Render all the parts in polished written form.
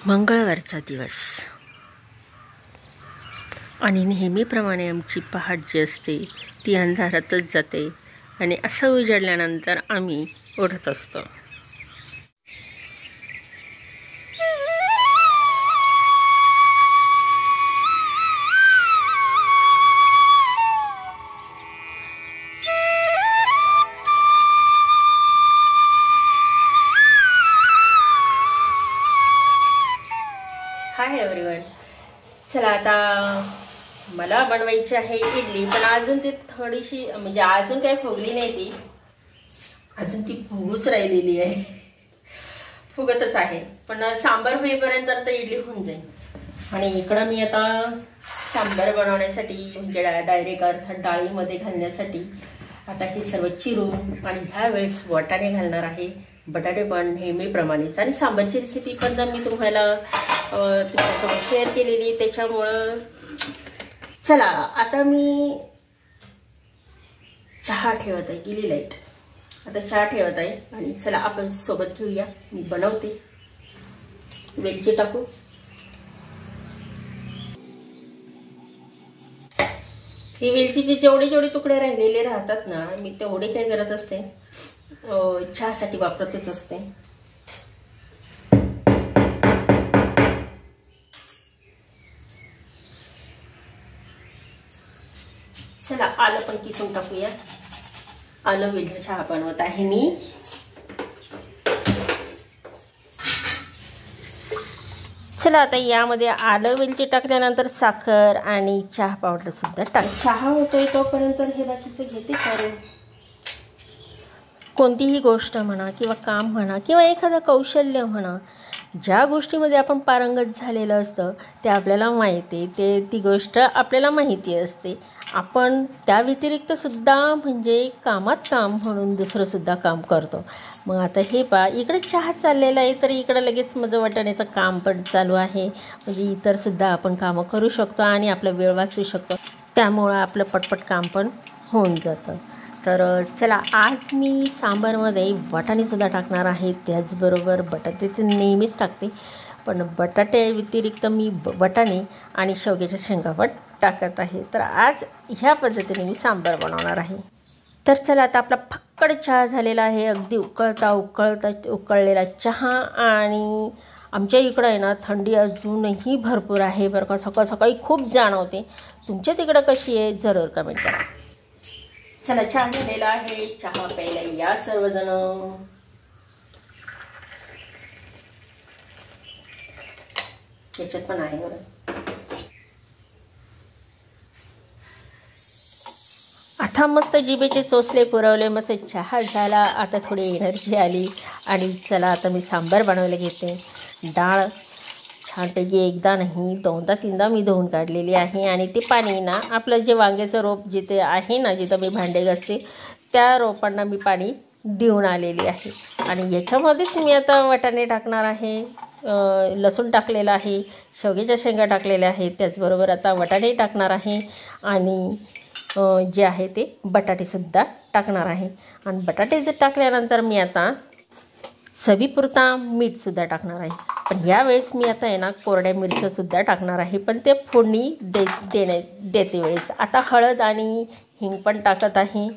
मंगळवारचा दिवस आणि नेहमीप्रमाणे आमची पहाट जी असते ती अंधारातच जाते आणि असं उजळल्यानंतर आम्ही उठत असतो. Hi everyone. चला, आता मला बनवायची आहे इडली, पण अजून ती थोडीशी म्हणजे अजून काही फुगली नाही, ती अजून ती फुगूच राहिलेली आहे, फुगतच आहे. पण सांबार होईपर्यंत तर इडली होऊन जाईल. आणि इकडं मी आता सांबार बनवण्यासाठी म्हणजे डायरेक्ट अर्थात डाळीमध्ये घालण्यासाठी आता हे सर्व चिरून आणि ह्या वेळेस वाटाणे घालणार आहे. बटाटे पण नेहमीप्रमाणेच. आणि सांबारची रेसिपी पण मी तुम्हाला शेअर केलेली, त्याच्यामुळं चला आता मी चहा ठेवत आहे, गेली लाईट. आता चहा ठेवत आहे आणि चला आपण सोबत घेऊया. मी बनवते. वेलची टाकू. ही वेलचीचे जेवढे तुकडे राहिलेले राहतात ना, मी तेवढे काय करत असते, चहासाठी वापरतच असते. चला आलं पण किसून टाकूया. आलं वेलची चहा बनवत आहे मी. चला आता यामध्ये आलं वेलची टाकल्यानंतर साखर आणि चहा पावडर सुद्धा टाक. चहा होतोय तोपर्यंत हे बाकीचं घेते करून. कोणतीही गोष्ट म्हणा किंवा काम म्हणा किंवा एखादं कौशल्य म्हणा, ज्या गोष्टीमध्ये आपण पारंगत झालेलं असतं ते आपल्याला माहिती आहे, ती गोष्ट आपल्याला माहिती असते. आपण त्या व्यतिरिक्त सुद्धा म्हणजे कामात काम म्हणून दुसरंसुद्धा काम करतो. मग आता हे इकडे चहा चाललेला आहे, तर इकडं लगेच माझं वाटाण्याचं काम पण चालू आहे. म्हणजे इतरसुद्धा आपण कामं करू शकतो आणि आपला वेळ वाचू शकतो. त्यामुळं आपलं पटपट काम पण होऊन जातं. तर चला, आज मी सांबारमध्ये वाटाणेसुद्धा टाकणार आहे. त्याचबरोबर बटाटे तर नेहमीच टाकते, पण बटाटे व्यतिरिक्त मी वाटाणे आणि शेवग्याच्या शेंगा पण टाकत आहे. तर आज ह्या पद्धतीने मी सांबार बनवणार आहे. तर चला, आता आपला फक्कड चहा झालेला आहे. अगदी उकळलेला चहा. आणि आमच्या इकडं आहे ना, थंडी अजूनही भरपूर आहे बरं का. सकाळी खूप जाणवते. तुमच्या तिकडं कशी आहे जरूर कमेंट करा. चला, चहा झालेला आहे. चहा प्यायला या सर्वजण. याच्यात पण आहे बरं. आता मस्त जिभेचे चोचले पुरवले, मस्त चहा झाला. आता थोडी एनर्जी आली आणि चला आता मी सांबार बनवायला घेते. डाळ छानपैकी एकदा नाही दोनदा तीनदा मी धुवून काढलेली आहे. आणि ते पाणी ना, आपलं जे वांग्याचं रोप जिथे आहे ना, जिथं मी भांडे घासते त्या रोपांना मी पाणी देऊन आलेली आहे. आणि याच्यामध्येच मी आता वाटाणे टाकणार आहे. लसूण टाकलेला आहे, शेवग्याच्या शेंगा टाकलेल्या आहेत, त्याचबरोबर आता वाटाणे टाकणार आहे. आणि जे आहे ते बटाटेसुद्धा टाकणार आहे. आणि बटाटे जर टाकल्यानंतर मी आता चवीपुरता मीठसुद्धा टाकणार आहे. पण यावेळेस मी आता आहे ना, कोरड्या मिरच्यासुद्धा टाकणार आहे, पण ते फोडणी देते वेळेस. आता हळद आणि हिंग पण टाकत आहे.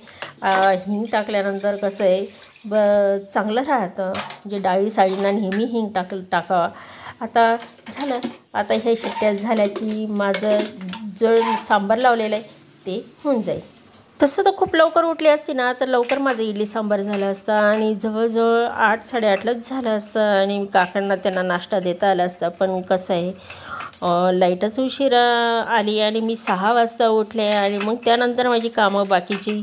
हिंग टाकल्यानंतर कसं आहे, चांगलं राहतं. जे डाळी साळींना नेहमी हिंग टाकावा. आता झालं. आता हे शिट्ट्या झाल्या की माझं जो सांबार लावलेलं आहे ते होऊन जाईल. तसं तर खूप लवकर उठली असती ना, तर लवकर माझं इडली सांबार झालं असतं आणि जवळजवळ 8-8:30लाच झालं असतं आणि काकांना त्यांना नाश्ता देता आला असता. पण कसं आहे, लाईटच उशिरा आली आणि मी 6 वाजता उठले. आणि मग त्यानंतर माझी कामं बाकीची,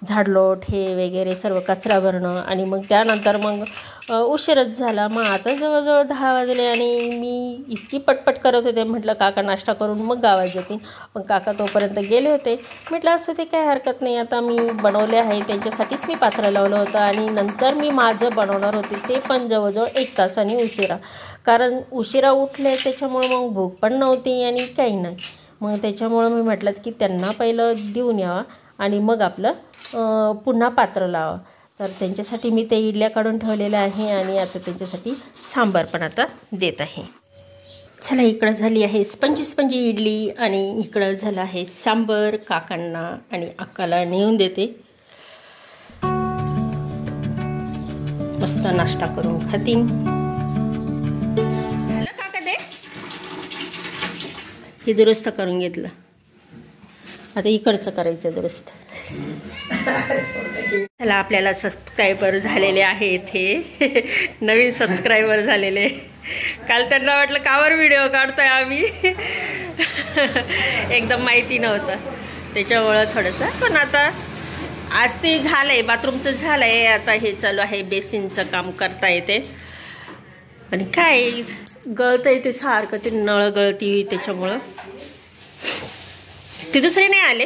झाडलोट हे वगैरे सर्व, कचरा भरणं, आणि मग त्यानंतर मग उशीरच झाला. मग आता जवळजवळ 10 वाजले आणि मी इतकी पटपट करत होते. म्हटलं काका नाश्ता करून मग गावात जातील, पण काका तोपर्यंत गेले होते. म्हटलं असं ते काय हरकत नाही, आता मी बनवले आहे त्यांच्यासाठीच मी पात्र लावलं होतं. आणि नंतर मी माझं बनवणार होते, ते पण जवळजवळ 1 तासाने उशिरा. कारण उशिरा उठले त्याच्यामुळं मग भूक पण नव्हती आणि काही नाही. मग त्याच्यामुळं मी म्हटलं की त्यांना पहिलं देऊन यावा आणि मग आपलं पुन्हा पात्र लावा. तर त्यांच्यासाठी मी ते इडल्या काढून ठेवलेल्या आहे आणि आता त्यांच्यासाठी सांबार पण आता देत आहे. चला, इकडं झाली आहे स्पंजी इडली आणि इकडं झालं आहे सांबर. काकांना आणि अक्काला नेऊन देते, मस्त नाश्ता करून खातीन. झालं काका ते हे दुरुस्त करून घेतलं, आता इकडचं करायचं दुरुस्त. चला, आपल्याला सबस्क्रायबर झालेले आहेत, हे नवीन सबस्क्रायबर झालेले. काल त्यांना वाटलं कावर व्हिडिओ काढतोय आम्ही, एकदम माहिती नव्हतं त्याच्यामुळं थोडंसं. पण आता आज ते झालंय, बाथरूमचं झालंय, आता हे चालू आहे बेसिनचं काम करता येते. आणि काय गळतंय ते सारखं, ते नळ गळती त्याच्यामुळं. ते दुसरे नाही आले.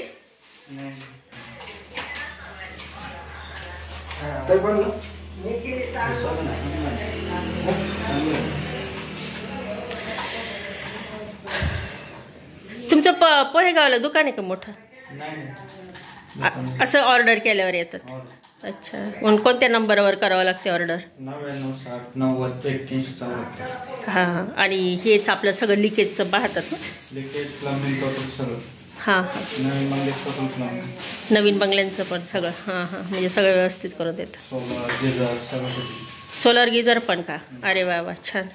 तुमचं पोहेगावला दुकान आहे का मोठं? असं ऑर्डर केल्यावर येतात. अच्छा, कोणत्या नंबरवर करावं लागते ऑर्डर? 99609081. हां, आणि हेच आपलं सगळं लिकेजचं पाहतात ना? लिकेज, प्लंबिंग, टोटल सगळं. हां हां, नवीन बंगल्यांचं पण सगळं. हां हां, म्हणजे सगळं व्यवस्थित करून देतं. सोलर गिझर पण का? अरे वा वा, छान.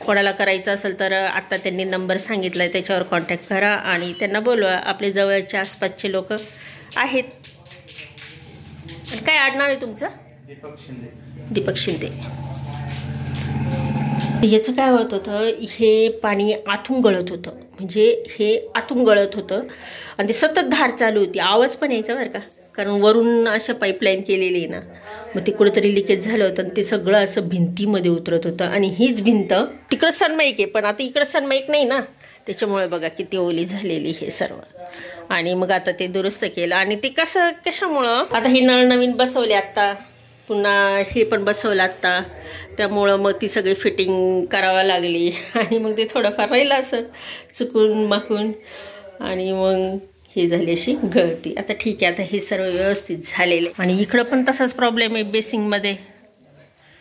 कोणाला करायचं असेल तर आत्ता त्यांनी नंबर सांगितला आहे, त्याच्यावर कॉन्टॅक्ट करा आणि त्यांना बोलवा. आपले जवळच्या आसपासचे लोक आहेत. काय आडनाव आहे तुमचं? दीपक शिंदे. याचं काय होत होतं, हे पाणी आतून गळत होतं, म्हणजे हे आतून गळत होतं आणि ते सतत धार चालू होती. आवाज पण यायचा बरं का, कारण वरून अशा पाईपलाईन केलेली आहे ना, मग ते कुठेतरी लिकेज झालं होतं आणि ते सगळं असं भिंतीमध्ये उतरत होतं. आणि हीच भिंत तिकडं सनमाईक आहे, पण आता इकडं सनमाईक नाही ना, त्याच्यामुळे बघा किती ओली झालेली हे सर्व. आणि मग आता ते दुरुस्त केलं. आणि ते कशामुळं, आता हे नळ नवीन बसवले आत्ता, पुन्हा हे पण बसवलं आत्ता, त्यामुळं मग ती सगळी फिटिंग करावं लागली. आणि मग ते थोडंफार राहिलं असं चुकून माकून, आणि मग हे झाली अशी गळती. आता ठीक आहे, आता हे सर्व व्यवस्थित झालेले. आणि इकडं पण तसाच प्रॉब्लेम आहे बेसिंगमध्ये.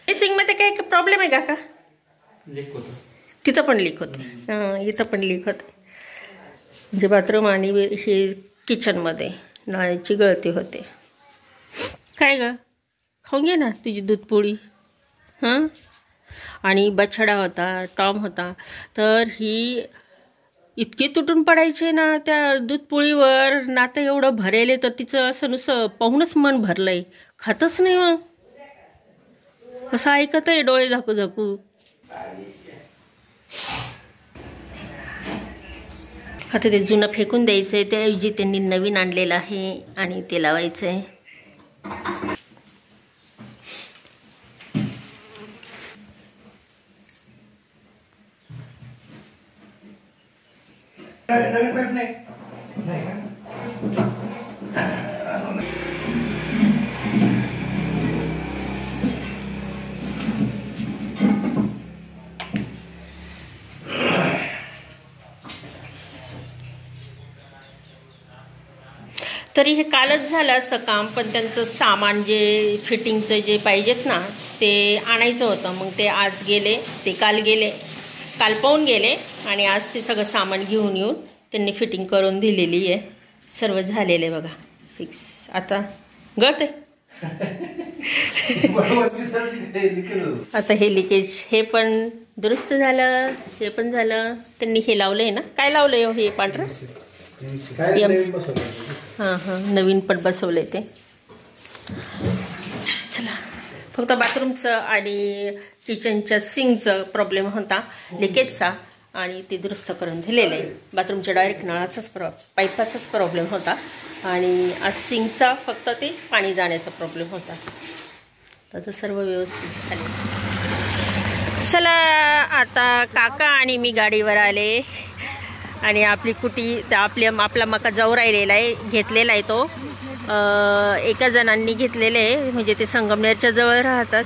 बेसिंगमध्ये काय प्रॉब्लेम आहे का? लीक होतं, तिथं पण लीक होते. हां, इथं पण लीक होते, म्हणजे बाथरूम आणि हे किचनमध्ये नळाची गळती होते. काय ग, खाऊन घे ना तुझी दूधपोळी. हां, आणि बछडा होता, टॉम होता, तर ही इतके तुटून पडायचे ना त्या दूधपोळीवर. नातं एवढं भरेले तर तिचं असं नुसतं पाहूनच मन भरलंय, खातच नाही. मग असं ऐकत आहे डोळे झाकू झाकू. आता ते जुनं फेकून द्यायचं आहे, त्याऐवजी त्यांनी नवीन आणलेलं आहे आणि ते लावायचं आहे. तरी हे कालच झालं असतं काम, पण त्यांचं सामान जे फिटिंगचं जे पाहिजेत ना ते आणायचं होतं. मग ते आज गेले, ते काल पाहून गेले आणि आज ते सगळं सामान घेऊन येऊन त्यांनी फिटिंग करून दिलेली आहे. सर्व झालेलं आहे बघा, फिक्स. आता गळते. आता हे लिकेज हे पण दुरुस्त झालं, हे पण झालं. त्यांनी हे लावलं आहे ना, काय लावलं आहे हे पांढरं? हां हां, नवीन पण बसवलं ते. चला, फक्त बाथरूमचं आणि किचनच्या सिंकचं प्रॉब्लेम होता, लिकेजचा, आणि ते दुरुस्त करून दिलेलं आहे. बाथरूमच्या डायरेक्ट नळाचाच पाईपाचाच प्रॉब्लेम होता, आणि आज सिंकचा फक्त ते पाणी जाण्याचा प्रॉब्लेम होता. तर सर्व व्यवस्थित झाले. चला, आता काका आणि मी गाडीवर आले आणि आपली कुटी आपला मका जाऊ राहिलेला आहे, घेतलेला आहे तो. एका जणांनी घेतलेले आहे, म्हणजे ते संगमनेरच्या जवळ राहतात.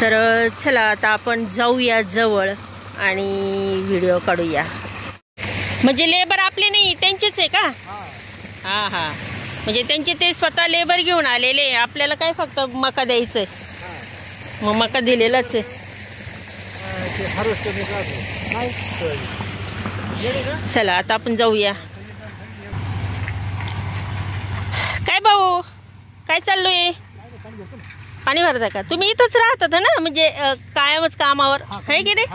तर चला, आता आपण जाऊया जवळ आणि व्हिडिओ काढूया. म्हणजे लेबर आपले नाही, त्यांचेच आहे का? हां हां, म्हणजे त्यांचे ते स्वतः लेबर घेऊन आलेले, आपल्याला काय फक्त मका द्यायचं आहे. मग मका दिलेलाच आहे. चला आता आपण जाऊया. काय भाऊ काय चाललोय? पाणी भरता का? तुम्ही इथंच राहतात ना, म्हणजे कायमच कामावर आहे की नाही?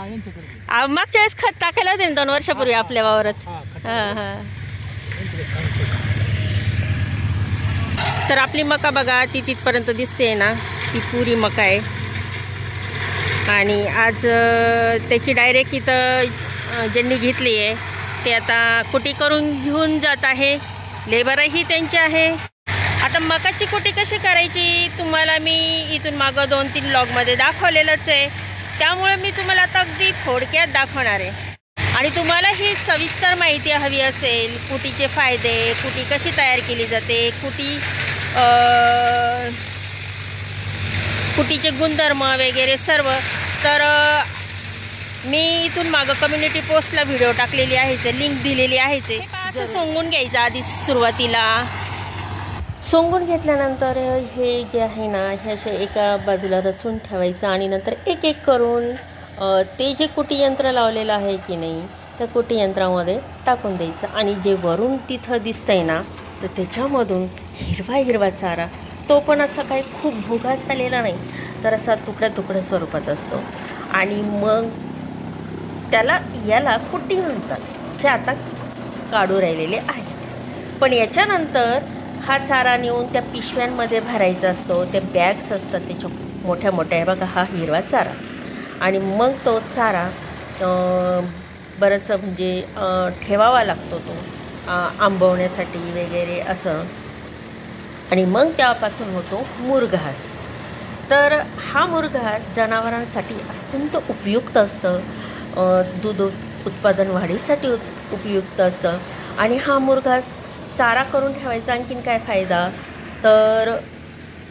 मागच्या वेळेस खत टाकायला होते ना 2 वर्षापूर्वी आपल्या वावरात. तर आपली मका बघा ती तिथपर्यंत दिसते ना, ती पुरी मका आहे. आणि आज त्याची डायरेक्ट इथं ज्यांनी घेतली आहे ते आता कुटी करून घेऊन जात आहे. लेबरही त्यांचे आहे. आता मकाची कुटी कशी करायची तुम्हाला मी इथून मागं 2-3 ब्लॉगमध्ये दाखवलेलंच आहे. त्यामुळे मी तुम्हाला आता अगदी थोडक्यात दाखवणार आहे. आणि तुम्हाला ही सविस्तर माहिती हवी असेल, कुटीचे फायदे, कुटी कशी तयार केली जाते, कुटीचे गुणधर्म वगैरे सर्व, तर मी इथून मागं कम्युनिटी पोस्टला व्हिडिओ टाकलेली आहे, लिंक दिलेली आहे. ते असं सोंगून घ्यायचं आधी सुरुवातीला. सोंगून घेतल्यानंतर हे जे आहे ना, हे असे एका बाजूला रचून ठेवायचं आणि नंतर एक एक करून ते जे कुटी यंत्र लावलेलं आहे की नाही, त्या कुटी यंत्रामध्ये टाकून द्यायचं. आणि जे वरून तिथं दिसतंय ना, तर त्याच्यामधून हिरवा हिरवा चारा, तो पण असा काही खूप भुगा झालेला नाही, तर असा तुकड्या तुकड्या स्वरूपात असतो. आणि मग याला कुटी म्हणतात, जे आता काढू राहिलेले आहे. पण याच्यानंतर हा चारा नेऊन त्या पिशव्यांमध्ये भरायचा असतो. ते बॅग्स असतात त्याच्या मोठ्या मोठ्या, आहे बघा हा हिरवा चारा. आणि मग तो चारा बरंचसं म्हणजे ठेवावा लागतो तो आंबवण्यासाठी वगैरे असं. आणि मग त्यापासून होतो मुरघास. तर हा मुरघास जनावरांसाठी अत्यंत उपयुक्त असतं, दूध उत्पादन वाढीसाठी उपयुक्त असतं. आणि हा मुरघास चारा करून ठेवायचा आणखीन काय फायदा, तर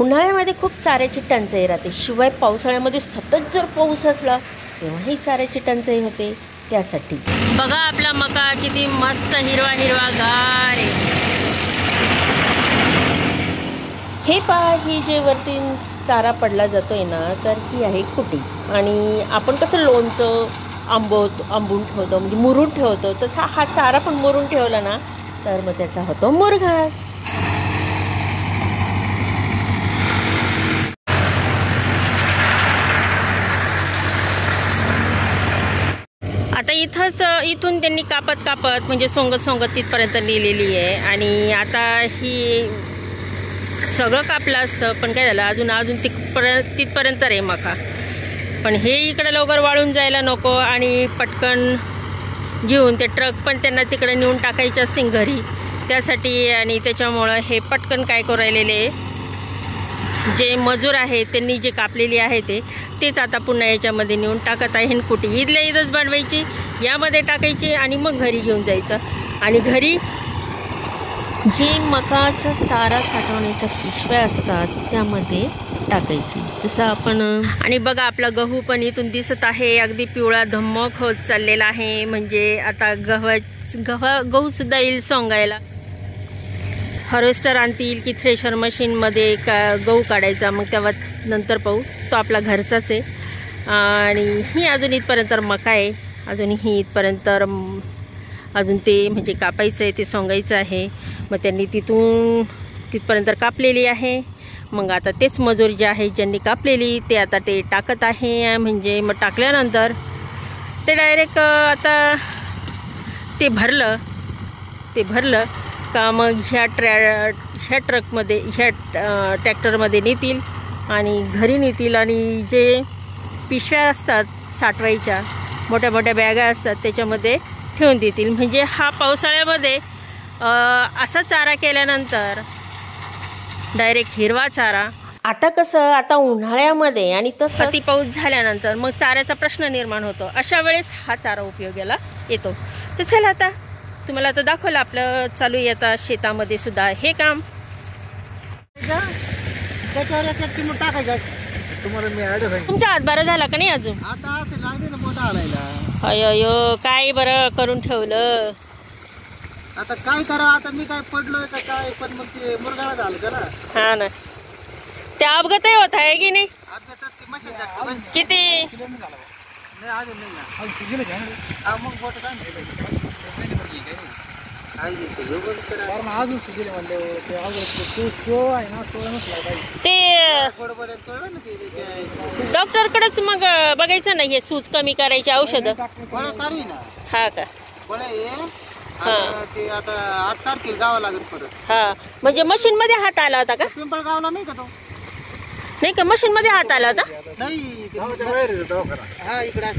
उन्हाळ्यामध्ये खूप चाऱ्याची टंचाई राहते. शिवाय पावसाळ्यामध्ये सतत जर पाऊस असला तेव्हाही चाऱ्याची टंचाई होते. त्यासाठी बघा आपला मका किती मस्त हिरवा हिरवा गार आहे. हे पहा, ही जे वरती चारा पडला जातोय ना, तर ही आहे कुटी. आणि आपण कसं लोणचं आंबून ठेवतो, म्हणजे मुरून ठेवतो, तसा हा चारा पण मुरून ठेवला ना, तर मग त्याचा होतो मुरघास. आता इथून त्यांनी कापत म्हणजे सोंगत तिथपर्यंत नेलेली आहे. आणि आता ही सगळं कापलं असतं, पण काय झालं अजून तिथपर्यंत रे मका. पण हे इकडं लवकर वाळून जायला नको आणि पटकन घेऊन ते ट्रक पण त्यांना तिकडे नेऊन टाकायचे असतील घरी, त्यासाठी. आणि त्याच्यामुळं हे पटकन काय करू राहिलेले जे मजूर आहेत त्यांनी जे कापलेली आहे तेच आता पुन्हा याच्यामध्ये नेऊन टाकत आहे. कुटी इथल्या इथंच बनवायची, यामध्ये टाकायची आणि मग घरी घेऊन जायचं. आणि घरी जी मकाचा चारा साठवण्याच्या पिशव्या असतात त्यामध्ये टाकायची, जसं आपण. आणि बघा आपला गहू पण इथून दिसत आहे, अगदी पिवळा धम्मक होत चाललेला आहे. म्हणजे आता गहूसुद्धा येईल सोंगायला. हार्वेस्टर आणतील की थ्रेशर मशीनमध्ये गहू काढायचा, मग तेव्हा नंतर पाहू. तो आपला घरचाच आहे. आणि ही अजून इथपर्यंत मका आहे, अजून ही इथपर्यंत अजून ते म्हणजे कापायचं आहे, ते सोंगायचं आहे. मग त्यांनी तिथपर्यंत कापलेली आहे. मग आता तेच मजूर जे आहे ज्यांनी कापलेली ते आता ते टाकत आहे. म्हणजे मग टाकल्यानंतर ते डायरेक्ट आता ते भरलं का मग ह्या ट्रकमध्ये ट्रॅक्टरमध्ये नेतील आणि घरी नेतील. आणि जे पिशव्या असतात साठवायच्या, मोठ्या मोठ्या बॅगा असतात, त्याच्यामध्ये ठेवून देतील. म्हणजे हा पावसाळ्यामध्ये असा चारा केल्यानंतर डायरेक्ट हिरवा चारा. आता कसं, आता उन्हाळ्यामध्ये आणि तसं अति पाऊस झाल्यानंतर मग चाऱ्याचा प्रश्न निर्माण होतो. अशा वेळेस हा चारा उपयोगाला येतो. तर चला आता तुम्हाला आता दाखवलं आपलं चालू आहे आता शेतामध्ये सुद्धा हे काम. तुमचा हातभार झाला का नाही अजून? अयो काय बरं करून ठेवलं. आता काय करा, आता मी काय पडलोय का काय, पण मग ते मुरगाळा झालं का ना. हा ना, ते अपघातही होत आहे की नाही. किती नाही अजून नाही ना. हा मग बोट काय अजून सुजिले म्हणले ते आहे ना ते डॉक्टरकडेच मग बघायचं ना हे सूज कमी करायची औषधं. हा का? ते आता 8 तारखेला जावं लागेल परत. हा म्हणजे मशीन मध्ये हात आला होता का? पिंपळगावला नाही का तो? नाही का मशीन मध्ये हात आला होता? नाही हा इकडे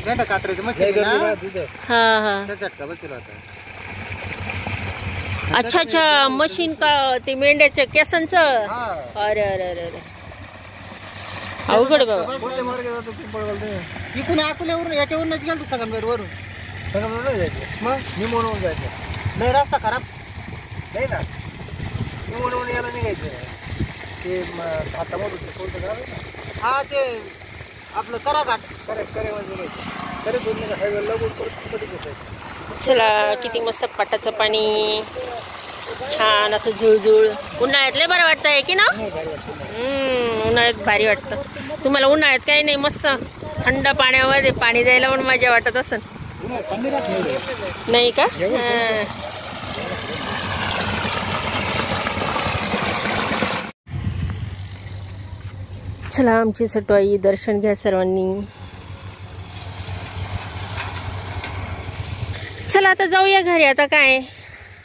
गेंडा कातरायचं मशीन. हा हा झटका बसला होता. अच्छा अच्छा मशीन का ते मेंढ्याच्या केसांचं. अरे अरे अरे अरे अवघड बाबा. इकडून अकोल्यावरून याच्यावरूनच गेलो सगळ्यांवर वरून. मग निमोनवरून जायचं नाही रस्ता खराब नाही ना. निमोनवरून यायला निघायचं ते घाटामधून. हा ते आपलं करा घाट चला किती मस्त पाटाचं पाणी छान असं झुळझुळ. उन्हाळ्यात लय बरं वाटतंय की ना? उन्हाळ्यात भारी वाटतं. तुम्हाला उन्हाळ्यात काही नाही मस्त थंड पाण्यामध्ये पाणी जायला पण मजा वाटत असेल नाही का? चला आमची सटवाई दर्शन घ्या सर्वांनी. चला आता जाऊया घरी. आता काय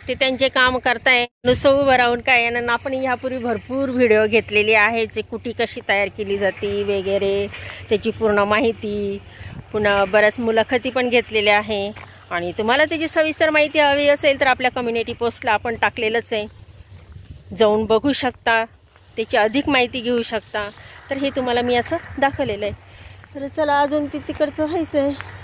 ते त्यांचे काम करताय नुसतं उभं राहून काय. आणि आपण यापूर्वी भरपूर व्हिडिओ घेतलेले आहे जे कुटी कशी तयार केली जाते वगैरे त्याची पूर्ण माहिती. पुन्हा बऱ्याच मुलाखती पण घेतलेल्या आहे. आणि तुम्हाला त्याची सविस्तर माहिती हवी असेल तर आपल्या कम्युनिटी पोस्टला आपण टाकलेलंच आहे. जाऊन बघू शकता त्याची अधिक माहिती घेऊ शकता. तर हे तुम्हाला मी असं दाखवलेलं आहे. तर चला अजून तिकडचं व्हायचं आहे.